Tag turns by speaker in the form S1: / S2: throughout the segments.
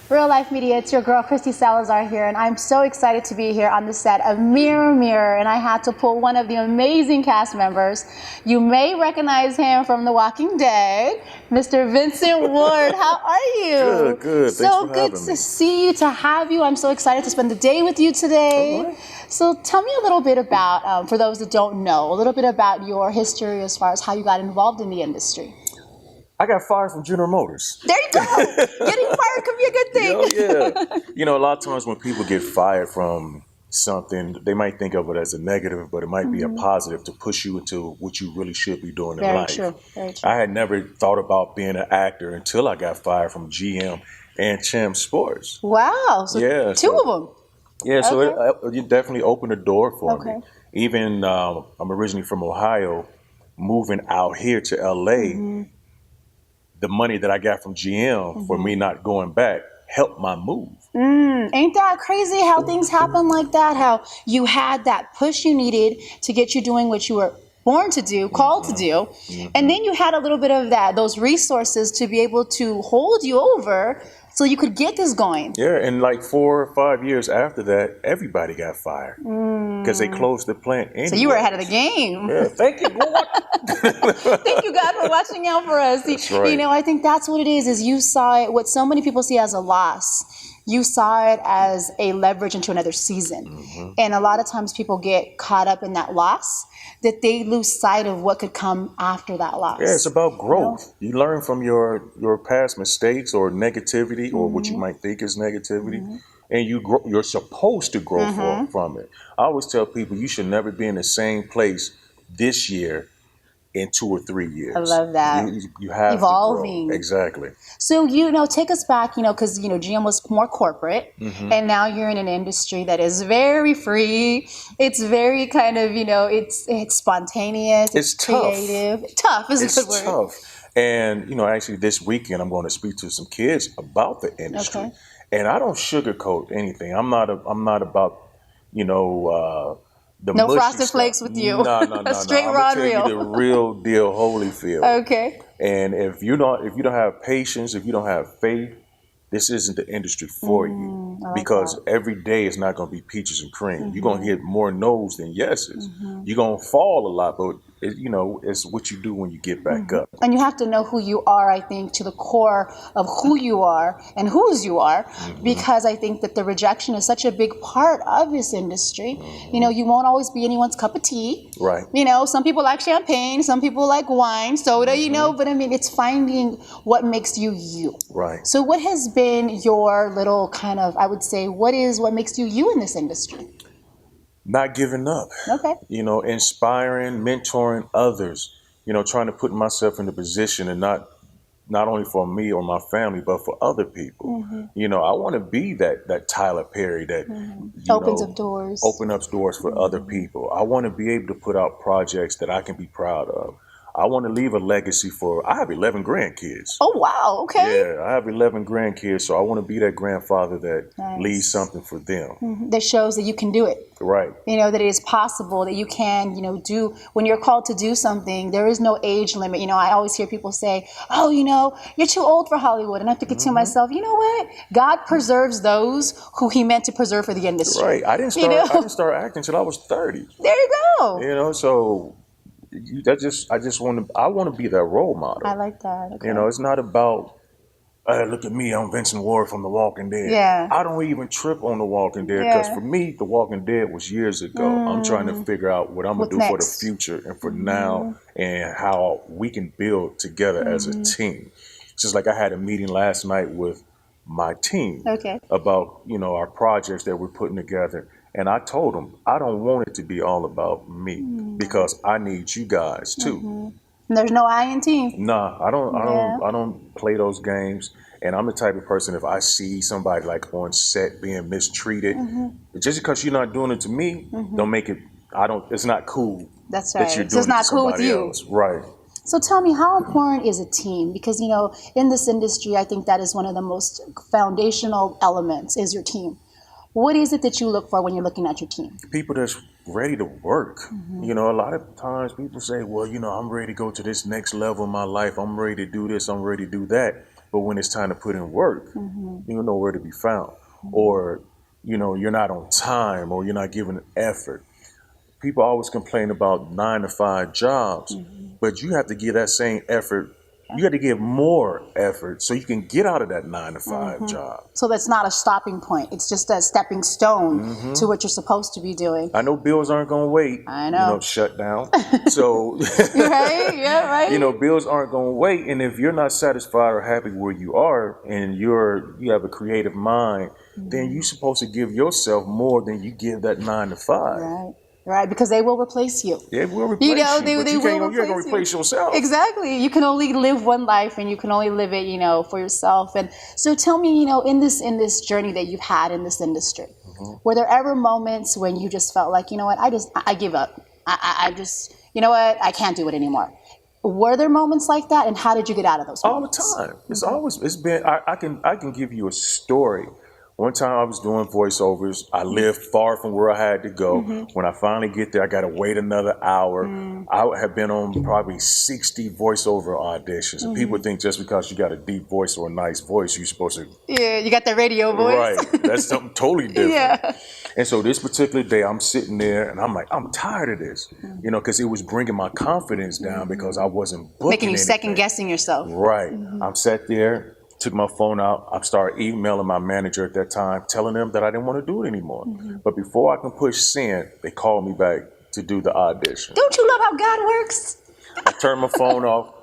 S1: Real Life Media, it's your girl Kristy Salazar here, and I'm so excited to be here on the set of Mirror Mirror, and I had to pull one of the amazing cast members. You may recognize him from The Walking Dead, Mr. Vincent Ward. How are you?
S2: Good.
S1: So
S2: Thanks for
S1: good
S2: having
S1: to
S2: me.
S1: see you, to have you. I'm so excited to spend the day with you today.
S2: All right.
S1: So tell me a little bit about, for those that don't know, a little bit about your history as far as how you got involved in the industry.
S2: I got fired from General Motors.
S1: There you go. Getting fired could be a good thing.
S2: Oh, yeah. You know, a lot of times when people get fired from something, they might think of it as a negative, but it might be a positive to push you into what you really should be doing in life.
S1: Very true.
S2: I had never thought about being an actor until I got fired from GM and Champ Sports.
S1: Wow. So
S2: Yeah,
S1: two of them.
S2: Yeah, so
S1: Okay.
S2: it definitely opened the door for
S1: Okay.
S2: me. Even I'm originally from Ohio, moving out here to LA, the money that I got from GM for me not going back helped my move.
S1: Ain't that crazy how things happen like that? How you had that push you needed to get you doing what you were born to do, called to do, and then you had a little bit of those resources to be able to hold you over so you could get this going.
S2: Yeah, and like 4 or 5 years after that, everybody got fired because they closed the plant anyway.
S1: So you were ahead of the game.
S2: Yeah, thank you, Lord.
S1: Thank you, God, for watching out for us.
S2: That's right.
S1: You know, I think that's what it is you saw it, what so many people see as a loss, you saw it as a leverage into another season. And a lot of times people get caught up in that loss that they lose sight of what could come after that loss.
S2: Yeah, it's about growth. You learn from your past mistakes or negativity or what you might think is negativity, and you grow, you're supposed to grow from it. I always tell people you should never be in the same place this year in 2 or 3 years.
S1: I love that.
S2: You have
S1: Evolving.
S2: to grow. Exactly.
S1: So, take us back, because, GM was more corporate, and now you're in an industry that is very free. It's very kind of, it's spontaneous.
S2: It's tough.
S1: Creative. Tough is a good word.
S2: It's tough. And, actually this weekend I'm going to speak to some kids about the industry.
S1: Okay.
S2: And I don't sugarcoat anything. I'm not about, the
S1: No
S2: mushy
S1: frosted
S2: stuff.
S1: flakes with you.
S2: No.
S1: Straight
S2: I'm
S1: raw
S2: gonna tell you the real deal, Holyfield.
S1: Okay.
S2: And if you don't have patience, if you don't have faith, this isn't the industry for you.
S1: I like
S2: Because
S1: that.
S2: every day is not going to be peaches and cream. You're going to get more no's than yeses. You're going to fall a lot, but it's what you do when you get back up.
S1: And you have to know who you are, I think, to the core of who you are and whose you are, because I think that the rejection is such a big part of this industry. You won't always be anyone's cup of tea.
S2: Right.
S1: Some people like champagne, some people like wine, soda, but I mean, it's finding what makes you you.
S2: Right.
S1: So what has been your little kind of, I would say, what makes you you in this industry?
S2: Not giving up.
S1: Okay.
S2: Inspiring, mentoring others, trying to put myself in a position and not only for me or my family, but for other people. I want to be that Tyler Perry that
S1: Opens up doors.
S2: Open up doors for other people. I want to be able to put out projects that I can be proud of. I want to leave a legacy I have 11 grandkids.
S1: Oh, wow. Okay.
S2: Yeah, I have 11 grandkids, so I want to be that grandfather that
S1: Nice.
S2: leaves something for them.
S1: That shows that you can do it.
S2: Right.
S1: That it is possible, that you can, do, when you're called to do something, there is no age limit. I always hear people say, oh, you're too old for Hollywood. And I think to myself, you know what? God preserves those who he meant to preserve for the industry.
S2: Right. I didn't start acting until I was 30.
S1: There you go.
S2: So I want to be that role model.
S1: I like that. Okay.
S2: It's not about, look at me, I'm Vincent Ward from The Walking Dead.
S1: Yeah.
S2: I don't even trip on The Walking Dead because for me, The Walking Dead was years ago. I'm trying to figure out what I'm going to do for the future and for now and how we can build together as a team. It's just like I had a meeting last night with my team about, our projects that we're putting together. And I told them, I don't want it to be all about me because I need you guys too.
S1: There's no I in team.
S2: Nah, I don't play those games. And I'm the type of person, if I see somebody like on set being mistreated, just because you're not doing it to me, don't make it, it's not cool.
S1: That's right.
S2: That you're doing
S1: So it's not
S2: it to
S1: cool with
S2: somebody
S1: you.
S2: else. Right.
S1: So tell me, how important is a team? Because, in this industry, I think that is one of the most foundational elements is your team. What is it that you look for when you're looking at your team?
S2: People that's ready to work. A lot of times people say, well, I'm ready to go to this next level in my life. I'm ready to do this. I'm ready to do that. but when it's time to put in work, you're nowhere to be found. Or, you're not on time, or you're not giving effort. People always complain about 9-to-5 jobs, but you have to give that same effort. You have to give more effort so you can get out of that 9-to-5 job.
S1: So that's not a stopping point. It's just a stepping stone to what you're supposed to be doing.
S2: I know bills aren't going to wait.
S1: I know.
S2: Shut down. So,
S1: right? Yeah, right.
S2: Bills aren't going to wait. And if you're not satisfied or happy where you are, and you have a creative mind, then you're supposed to give yourself more than you give that 9-to-5.
S1: Right. Right, because they will replace you.
S2: They will replace you. You're going to replace yourself.
S1: Exactly. You can only live one life, and you can only live it, for yourself. And so, tell me, in this journey that you've had in this industry, were there ever moments when you just felt like, I give up. I just, I can't do it anymore. Were there moments like that, and how did you get out of those moments?
S2: All the time. It's been. I can give you a story. One time I was doing voiceovers. I lived far from where I had to go. When I finally get there, I got to wait another hour. I have been on probably 60 voiceover auditions. And people think just because you got a deep voice or a nice voice, you're supposed to...
S1: Yeah, you got the radio voice.
S2: Right. That's something totally different.
S1: Yeah.
S2: And so this particular day, I'm sitting there and I'm like, I'm tired of this. Because it was bringing my confidence down because I wasn't booking
S1: making you
S2: anything.
S1: second guessing yourself.
S2: Right. I'm sat there. Took my phone out. I started emailing my manager at that time, telling them that I didn't want to do it anymore. But before I can push send, they called me back to do the audition.
S1: Don't you love how God works?
S2: I turned my phone off,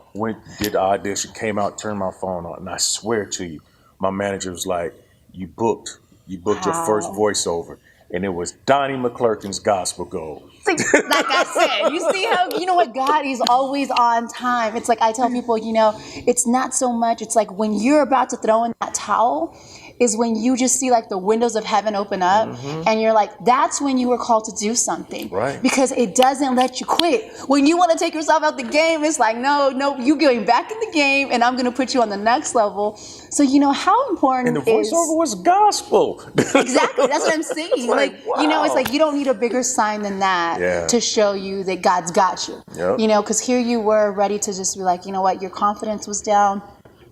S2: did the audition, came out, turned my phone on, and I swear to you, my manager was like, you booked your first voiceover. And it was Donnie McClurkin's Gospel Gold.
S1: Like I said, you see how, God is always on time. It's like I tell people, it's not so much. It's like when you're about to throw in that towel is when you just see like the windows of heaven open up and you're like, that's when you were called to do something.
S2: Right.
S1: Because it doesn't let you quit. When you want to take yourself out the game, it's like, no, you going back in the game and I'm going to put you on the next level. So, how important
S2: and the voiceover was gospel.
S1: Exactly. That's what I'm saying. Wow. It's like you don't need a bigger sign than that to show you that God's got you.
S2: Yep.
S1: Because here you were ready to just be like, your confidence was down.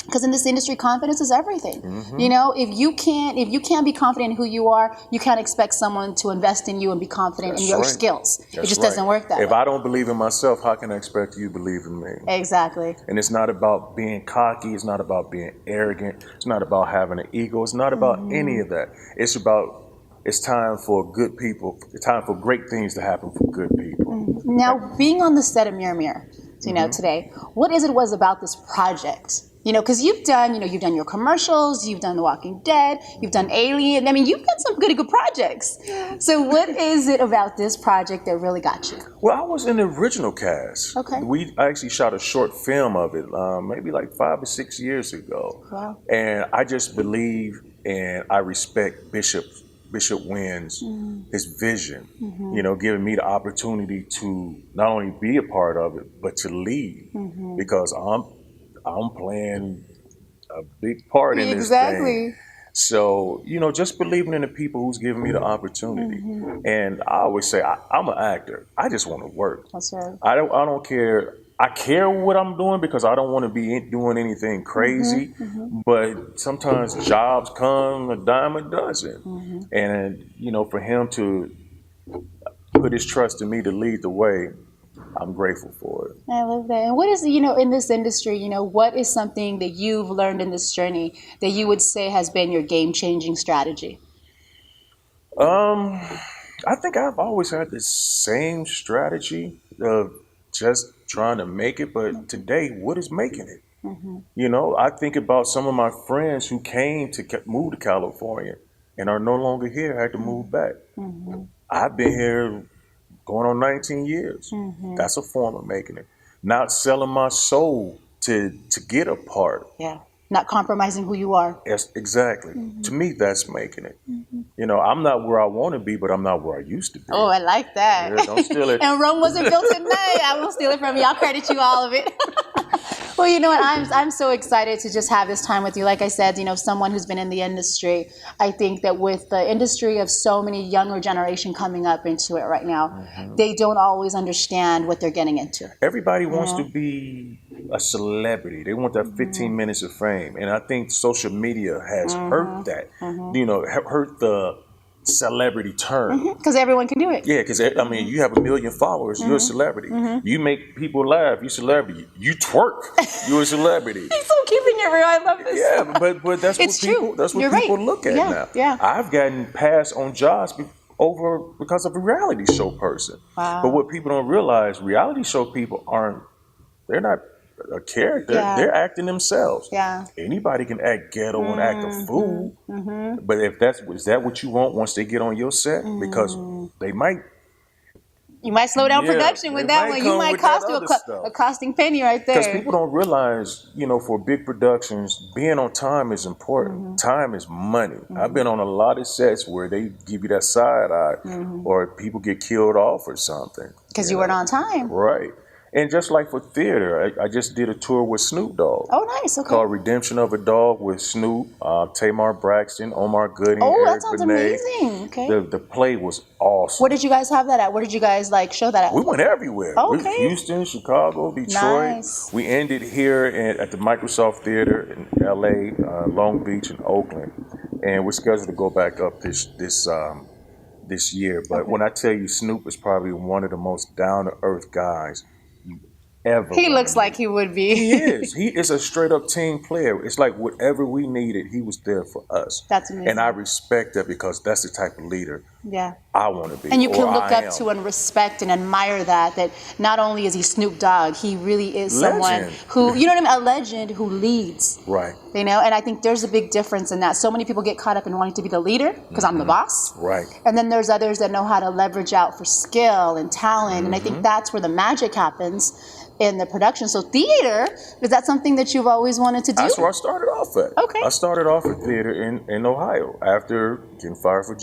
S1: Because in this industry, confidence is everything. If you can't be confident in who you are, you can't expect someone to invest in you and be confident in your skills. It just doesn't work that way.
S2: If I don't believe in myself, how can I expect you to believe in me?
S1: Exactly.
S2: And it's not about being cocky. It's not about being arrogant. It's not about having an ego. It's not about any of that. It's time for good people. It's time for great things to happen for good people.
S1: Now, being on the set of Mirror, today, what was about this project? Because you've done your commercials, you've done The Walking Dead, you've done Alien. You've done some good projects. So what is it about this project that really got you?
S2: Well, I was in the original cast.
S1: Okay.
S2: I actually shot a short film of it, maybe like 5 or 6 years ago.
S1: Wow.
S2: And I just believe and I respect Bishop Wynn's his vision, giving me the opportunity to not only be a part of it, but to lead because I'm playing a big part in this thing. So, just believing in the people who's giving me the opportunity. And I always say, I'm an actor. I just want to work.
S1: That's right.
S2: I don't care. I care what I'm doing because I don't want to be doing anything crazy. But sometimes jobs come a dime a dozen. And, for him to put his trust in me to lead the way, I'm grateful for it.
S1: I love that. And what is, in this industry, what is something that you've learned in this journey that you would say has been your game-changing strategy?
S2: I think I've always had the same strategy of just trying to make it. But today, what is making it? I think about some of my friends who came to move to California and are no longer here, had to move back. I've been here going on 19 years. That's a form of making it. Not selling my soul to get a part.
S1: Yeah. Not compromising who you are.
S2: Yes, exactly. To me, that's making it. I'm not where I want to be, but I'm not where I used to be.
S1: Oh, I like that.
S2: Yeah, don't steal it.
S1: And Rome wasn't built at night. I won't steal it from you. I'll credit you all of it. Well, you know what? I'm so excited to just have this time with you. Like I said, someone who's been in the industry, I think that with the industry of so many younger generation coming up into it right now, they don't always understand what they're getting into.
S2: Everybody wants to be a celebrity. They want that 15 minutes of fame. And I think social media has hurt that. You know, hurt the celebrity term.
S1: Because everyone can do it.
S2: Yeah, because I mean, you have 1 million followers, you're a celebrity. You make people laugh, you're a celebrity. You twerk, you're a celebrity.
S1: He's so keeping it real. I love this.
S2: Yeah, but that's what people people look at now.
S1: Yeah.
S2: I've gotten passed on jobs because of a reality show person.
S1: Wow.
S2: But what people don't realize, reality show people they're not a character.
S1: Yeah.
S2: They're acting themselves.
S1: Yeah.
S2: Anybody can act ghetto and act a fool. But if is that what you want once they get on your set? Because they might.
S1: You might slow down production with that one. You might cost you a costing penny right there.
S2: Because people don't realize, you know, for big productions, being on time is important. Time is money. I've been on a lot of sets where they give you that side eye or people get killed off or something.
S1: Because you weren't on time.
S2: Right. And just like for theater, I just did a tour with Snoop Dogg.
S1: Oh, nice. Okay.
S2: Called Redemption of a Dog with Snoop, Tamar Braxton, Omar Gooding,
S1: Oh,
S2: Eric
S1: that sounds
S2: Benet.
S1: amazing. Okay.
S2: The play was awesome.
S1: Where did you guys have that at? Where did you guys show that at?
S2: We went everywhere.
S1: Oh, okay.
S2: Houston, Chicago, Detroit.
S1: Nice.
S2: We ended here at the Microsoft Theater in LA, Long Beach, and Oakland. And we're scheduled to go back up this year. But when I tell you Snoop is probably one of the most down-to-earth guys ever.
S1: He looks like he would be.
S2: He is. He is a straight up team player. It's like whatever we needed, he was there for us.
S1: That's amazing.
S2: And I respect that because that's the type of leader I want to be.
S1: And you can look up to and respect and admire that not only is he Snoop Dogg, he really is someone who, you know what I mean, a legend who leads.
S2: Right.
S1: You know, and I think there's a big difference in that. So many people get caught up in wanting to be the leader because I'm the boss.
S2: Right.
S1: And then there's others that know how to leverage out for skill and talent. And I think that's where the magic happens in the production. So theater, is that something that you've always wanted to do?
S2: That's where I started off at.
S1: Okay.
S2: I started off at theater in Ohio after getting fired from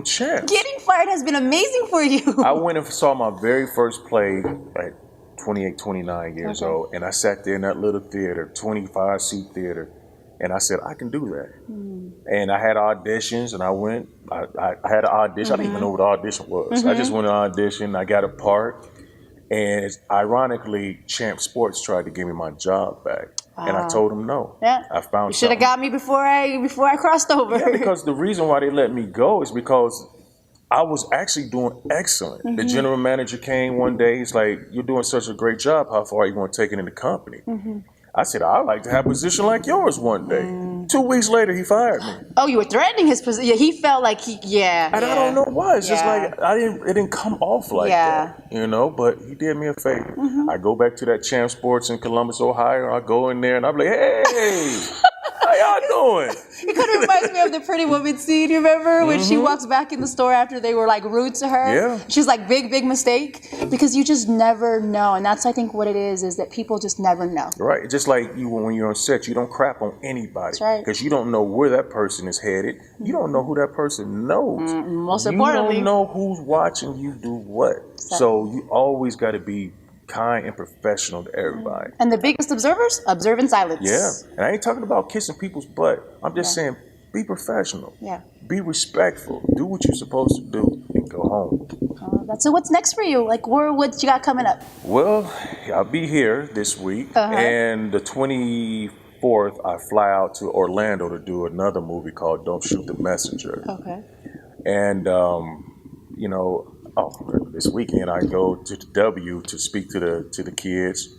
S2: Champs.
S1: Getting fired has been amazing for you.
S2: I went and saw my very first play at 28, 29 years old, and I sat there in that little theater, 25-seat theater, and I said, I can do that. And I had auditions, and I went. I had an audition. I didn't even know what the audition was. I just went to audition. I got a part. And ironically, Champ Sports tried to give me my job back, and I told them no.
S1: Yeah,
S2: I found
S1: you should have got me before I crossed over.
S2: Yeah, because the reason why they let me go is because I was actually doing excellent. The general manager came one day. He's like, "You're doing such a great job. How far are you going to take it in the company?" I said, I'd like to have a position like yours one day. 2 weeks later, he fired me.
S1: Oh, you were threatening his position. Yeah, he felt like And
S2: I don't know why. It's just like it didn't come off like that, you know. But he did me a favor. I go back to that Champ Sports in Columbus, Ohio. I go in there and I'm like, hey. How y'all doing?
S1: It kind of reminds me of the Pretty Woman scene, you remember? When she walks back in the store after they were like rude to her.
S2: Yeah.
S1: She's like, big mistake. Because you just never know. And that's, I think, what it is that people just never know.
S2: Right. Just like you, when you're on set, you don't crap on anybody.
S1: That's right.
S2: Because you don't know where that person is headed. You don't know who that person knows.
S1: Most importantly.
S2: You don't know who's watching you do what.
S1: Exactly.
S2: So you always got to be kind and professional to everybody.
S1: And the biggest observers, observe in silence.
S2: Yeah. And I ain't talking about kissing people's butt. I'm just saying, be professional.
S1: Yeah.
S2: Be respectful. Do what you're supposed to do and go home.
S1: So what's next for you? Like, what you got coming up?
S2: Well, I'll be here this week. And the 24th, I fly out to Orlando to do another movie called Don't Shoot the Messenger.
S1: Okay.
S2: And, you know, this weekend I go to the W to speak to the kids,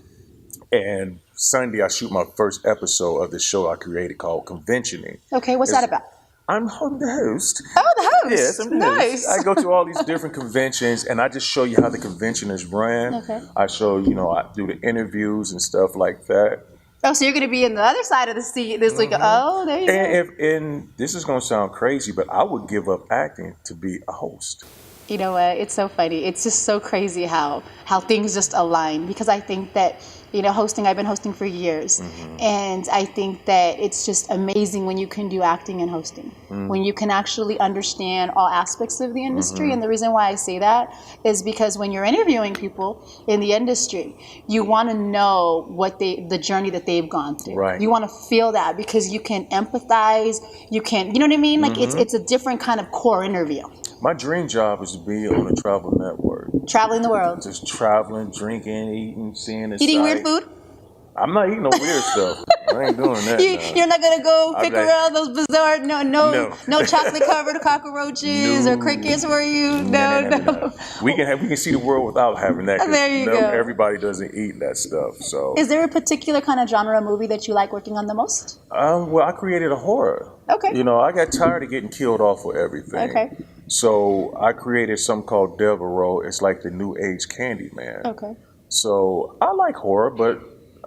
S2: and Sunday I shoot my first episode of the show I created called Conventioning.
S1: Okay, what's that about?
S2: I'm the host.
S1: Oh, the host.
S2: Yes, I'm the
S1: nice.
S2: host. I go to all these different conventions, and I just show you how the convention is ran.
S1: Okay.
S2: I show, you know, I do the interviews and stuff like that.
S1: Oh, so you're going to be in the other side of the seat this week. Oh, there you go.
S2: And this is going to sound crazy, but I would give up acting to be a host.
S1: You know what? It's so funny. It's just so crazy how things just align, because I think that, you know, I've been hosting for years. And I think that it's just amazing when you can do acting and hosting, when you can actually understand all aspects of the industry. And the reason why I say that is because when you're interviewing people in the industry, you want to know the journey that they've gone through.
S2: Right.
S1: You want to feel that because you can empathize. You know what I mean? Like it's a different kind of core interview.
S2: My dream job is to be on a travel network.
S1: Traveling the world.
S2: Just traveling, drinking, eating, seeing the
S1: Eating
S2: sight.
S1: weird food?
S2: I'm not eating no weird stuff. I ain't doing that.
S1: You're not gonna go pick around those bizarre, no chocolate covered cockroaches or crickets for you. No.
S2: We can see the world without having that.
S1: There you go.
S2: Everybody doesn't eat that stuff. So,
S1: is there a particular kind of genre movie that you like working on the most?
S2: Well, I created a horror.
S1: Okay.
S2: You know, I got tired of getting killed off for everything.
S1: Okay.
S2: So I created something called Devereaux. It's like the new age Candyman.
S1: Okay.
S2: So I like horror, but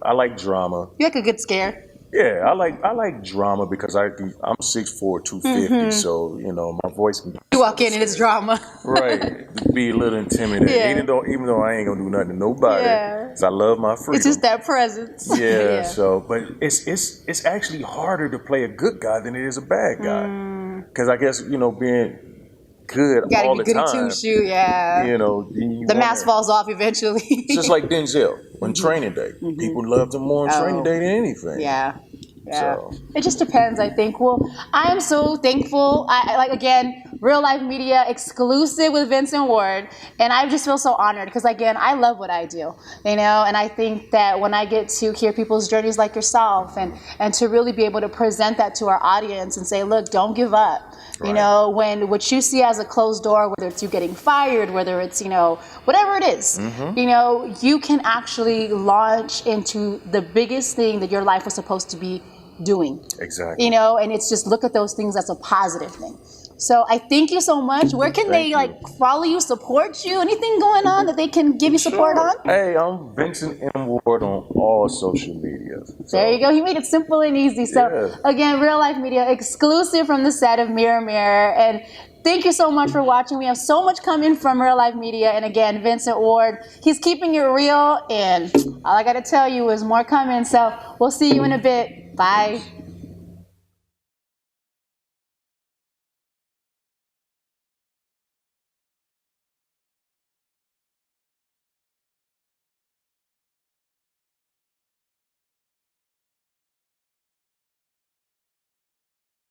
S2: I like drama.
S1: You like a good scare.
S2: Yeah, I like drama because I'm 6'4", 250, so you know my voice can.
S1: You walk in and it's drama.
S2: Right, be a little intimidating, even though I ain't gonna do nothing to nobody. Cause I love my freedom.
S1: It's just that presence.
S2: Yeah. So, but it's actually harder to play a good guy than it is a bad guy. Because I guess being good all the time.
S1: Goody two-shoe, yeah.
S2: The
S1: mask falls off eventually.
S2: It's just like Denzel on Training Day. People loved him more on Training Day than anything.
S1: Yeah.
S2: So.
S1: It just depends, I think. Well, I am so thankful. I like, again, Real Life Media exclusive with Vincent Ward. And I just feel so honored because, again, I love what I do, and I think that when I get to hear people's journeys like yourself and to really be able to present that to our audience and say, look, don't give up. Right. When what you see as a closed door, whether it's you getting fired, whether it's, whatever it is, you can actually launch into the biggest thing that your life was supposed to be doing.
S2: Exactly.
S1: And it's just look at those things as a positive thing. So I thank you so much. Where can they follow you, support you? Anything going on that they can give you support on?
S2: Hey, I'm Vincent M. Ward on all social media. So.
S1: There you go. He made it simple and easy. So again, Real Life Media exclusive from the set of Mirror Mirror. And thank you so much for watching. We have so much coming from Real Life Media. And again, Vincent Ward, he's keeping it real. And all I got to tell you is more coming. So we'll see you in a bit. Bye.